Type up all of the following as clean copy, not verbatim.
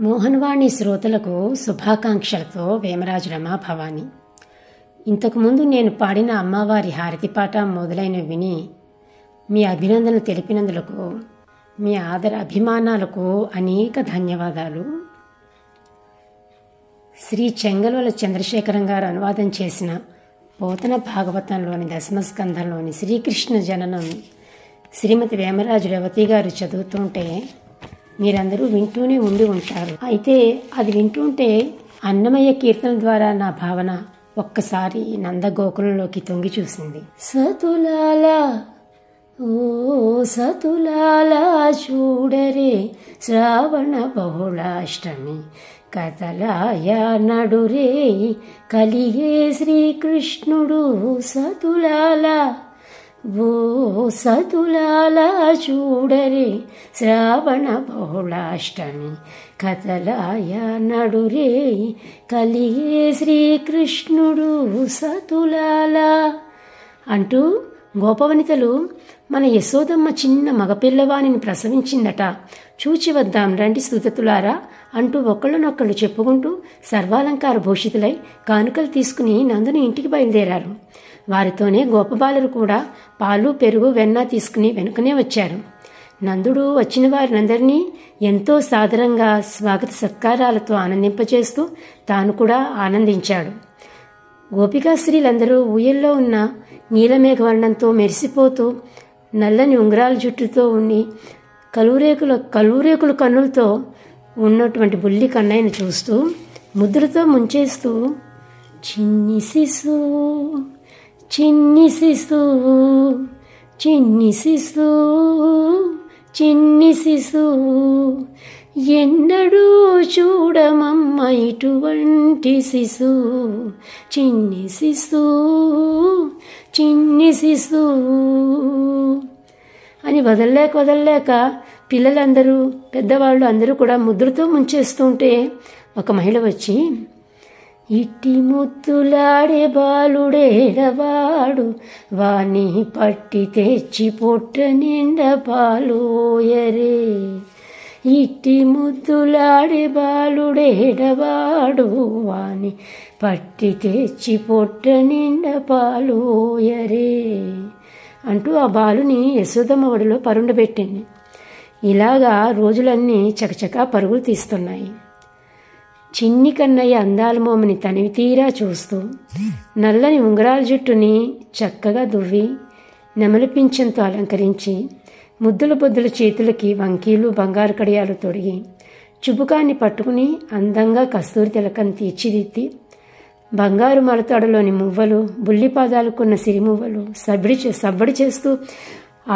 మోహన్వాణి శ్రోతలకు శుభాకాంక్షలతో వేమరాజురమ భవాని. ఇంతకుముందు నేను పాడిన అమ్మవారి హారతి పాట మొదలైనవి విని మీ అభినందనలు తెలిపినందులకు, మీ ఆదర అభిమానాలకు అనేక ధన్యవాదాలు. శ్రీ చెంగల్వల చంద్రశేఖరం గారు అనువాదం చేసిన పోతన భాగవతంలోని దశమస్కంధంలోని శ్రీకృష్ణ జననం శ్రీమతి వేమరాజు రేవతి గారు చదువుతుంటే మీరందరూ వింటూనే ఉండి ఉంటారు. అయితే అది వింటుంటే అన్నమయ్య కీర్తన ద్వారా నా భావన ఒక్కసారి నందగోకులంలోకి తొంగి చూసింది. సతులాల ఓ సతులాల చూడరే శ్రావణ బహుళాష్టమి కథలాయ నడురే కలిగే శ్రీకృష్ణుడు సతులాల ఓ సతులాల చూడరే శ్రావణ బహుళాష్టమి కథలాయ నడురే కలిగే శ్రీకృష్ణుడు సతులాల అంటూ గోపవనితలు మన యశోదమ్మ చిన్న మగపిల్లవాణిని ప్రసవించిందట, చూచి వద్దాం రండి స్తుతులారా అంటూ ఒకళ్ళనొక్కళ్ళు చెప్పుకుంటూ సర్వాలంకార భూషితులై కానుకలు తీసుకుని నందుని ఇంటికి బయలుదేరారు. వారితోనే గోపబాలురు కూడా పాలు పెరుగు వెన్న తీసుకుని వెనుకనే వచ్చారు. నందుడు వచ్చిన వారినందరినీ ఎంతో సాదరంగా స్వాగత సత్కారాలతో ఆనందింపచేస్తూ తాను కూడా ఆనందించాడు. గోపికాశ్రీలందరూ ఊయల్లో ఉన్న నీలమేఘవర్ణంతో మెరిసిపోతూ నల్లని ఉంగరాల జుట్టుతో ఉండి కలువురేకులు కన్నులతో ఉన్నటువంటి బుల్లి కన్నయ్యను చూస్తూ ముద్రతో ముంచేస్తూ చిన్ని శిశు చిన్ని శిశు చిన్ని శిశు చిన్ని శిశు ఎన్నడూ చూడమమ్మ ఇటువంటి శిశు చిన్ని శిశు చిన్ని శిశు అని వదల్లేక పిల్లలందరూ పెద్దవాళ్ళు అందరూ కూడా ముద్రతో ముంచేస్తుంటే ఒక మహిళ వచ్చి, ఇట్టి ముద్దులాడే బాలుడేడవాడు వాణ్ణి పట్టి తెచ్చి పొట్ట నిండా పాలోయరే, ఇట్టి ముద్దులాడే బాలుడేడవాడు వాణ్ణి పట్టి తెచ్చి పొట్ట నిండా పాలోయరే అంటూ ఆ బాలుని యశోదమ్మ ఒడిలో పరుండబెట్టింది. ఇలాగా రోజులన్నీ చకచకా పరుగులు తీస్తున్నాయి. చిన్ని కన్నయ్య అందాల మోమని తనివి తీరా చూస్తూ నల్లని ఉంగరాల జుట్టుని చక్కగా దువ్వి నెమలిపించంతో అలంకరించి ముద్దుల బొద్దుల చేతులకి వంకీలు బంగారు కడియాలు తొడిగి చుబుకాన్ని పట్టుకుని అందంగా కస్తూరి తిలకం తీర్చిదిద్ది బంగారు మలతాడులోని మువ్వలు బుల్లిపాదాలుకున్న సిరిమువ్వలు సబ్బడి చేస్తూ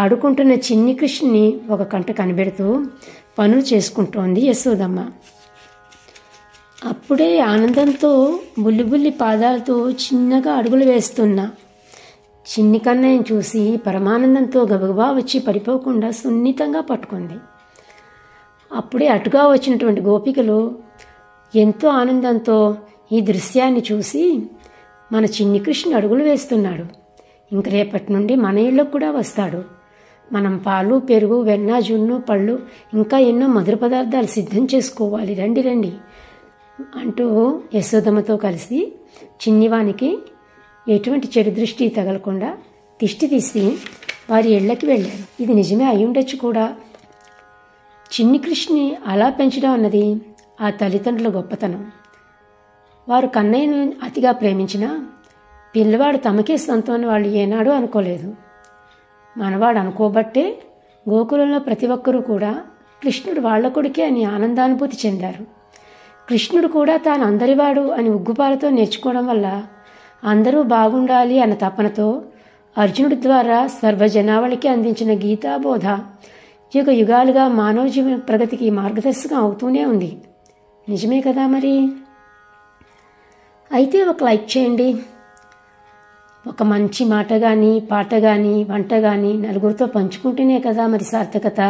ఆడుకుంటున్న చిన్ని కృష్ణుని ఒక కంట కనిపెడుతూ పనులు చేసుకుంటోంది యశోదమ్మ. అప్పుడే ఆనందంతో బుల్లి పాదాలతో చిన్నగా అడుగులు వేస్తున్న చిన్ని కన్నయ్యను చూసి పరమానందంతో గబగబా వచ్చి పడిపోకుండా సున్నితంగా పట్టుకుంది. అప్పుడే అటుగా వచ్చినటువంటి గోపికలు ఎంతో ఆనందంతో ఈ దృశ్యాన్ని చూసి, మన చిన్ని కృష్ణుడు అడుగులు వేస్తున్నాడు, ఇంక రేపటి నుండి మన ఇళ్ళకు కూడా వస్తాడు, మనం పాలు పెరుగు వెన్న జున్ను పళ్ళు ఇంకా ఎన్నో మధుర పదార్థాలు సిద్ధం చేసుకోవాలి, రండి రండి అంటూ యశోదమ్మతో కలిసి చిన్నివానికి ఎటువంటి చెడు దృష్టి తగలకుండా దిష్టి తీసి వారి ఇళ్ళకి వెళ్ళారు. ఇది నిజమే అయి ఉండొచ్చు కూడా. చిన్ని కృష్ణుని అలా పెంచడం అన్నది ఆ తల్లిదండ్రుల గొప్పతనం. వారు కన్నయ్యను అతిగా ప్రేమించినా పిల్లవాడు తమకే సొంతం అని వాళ్ళు ఏనాడూ అనుకోలేదు. మనవాడు అనుకోబట్టే గోకులంలో ప్రతి ఒక్కరూ కూడా కృష్ణుడు వాళ్ల కొడుకే అని ఆనందానుభూతి చెందారు. కృష్ణుడు కూడా తాను అందరివాడు అని ఉగ్గుపాలతో నేర్చుకోవడం వల్ల అందరూ బాగుండాలి అన్న తపనతో అర్జునుడి ద్వారా సర్వజనావళికి అందించిన గీతాబోధ యుగ యుగాలుగా మానవ జీవన ప్రగతికి మార్గదర్శకం అవుతూనే ఉంది. నిజమే కదా మరి. అయితే ఒక లైక్ చేయండి. ఒక మంచి మాట కానీ పాట కానీ వంట కానీ నలుగురితో పంచుకుంటేనే కదా మరి సార్థకత.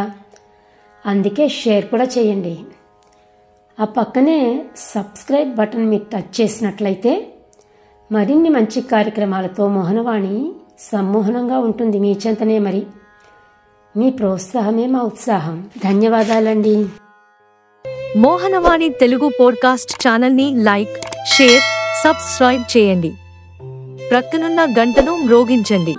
అందుకే షేర్ కూడా చేయండి. ఆ పక్కనే సబ్స్క్రైబ్ బటన్ మీరు టచ్ చేసినట్లయితే మరిన్ని మంచి కార్యక్రమాలతో మోహనవాణి సమ్మోహనంగా ఉంటుంది మీ చెంతనే. మరి మీ ప్రోత్సాహమే మా ఉత్సాహం. ధన్యవాదాలండి. మోహనవాణి తెలుగు పోడ్కాస్ట్ ఛానల్ని లైక్, షేర్, సబ్స్క్రైబ్ చేయండి. ప్రక్కనున్న గంటను మ్రోగించండి.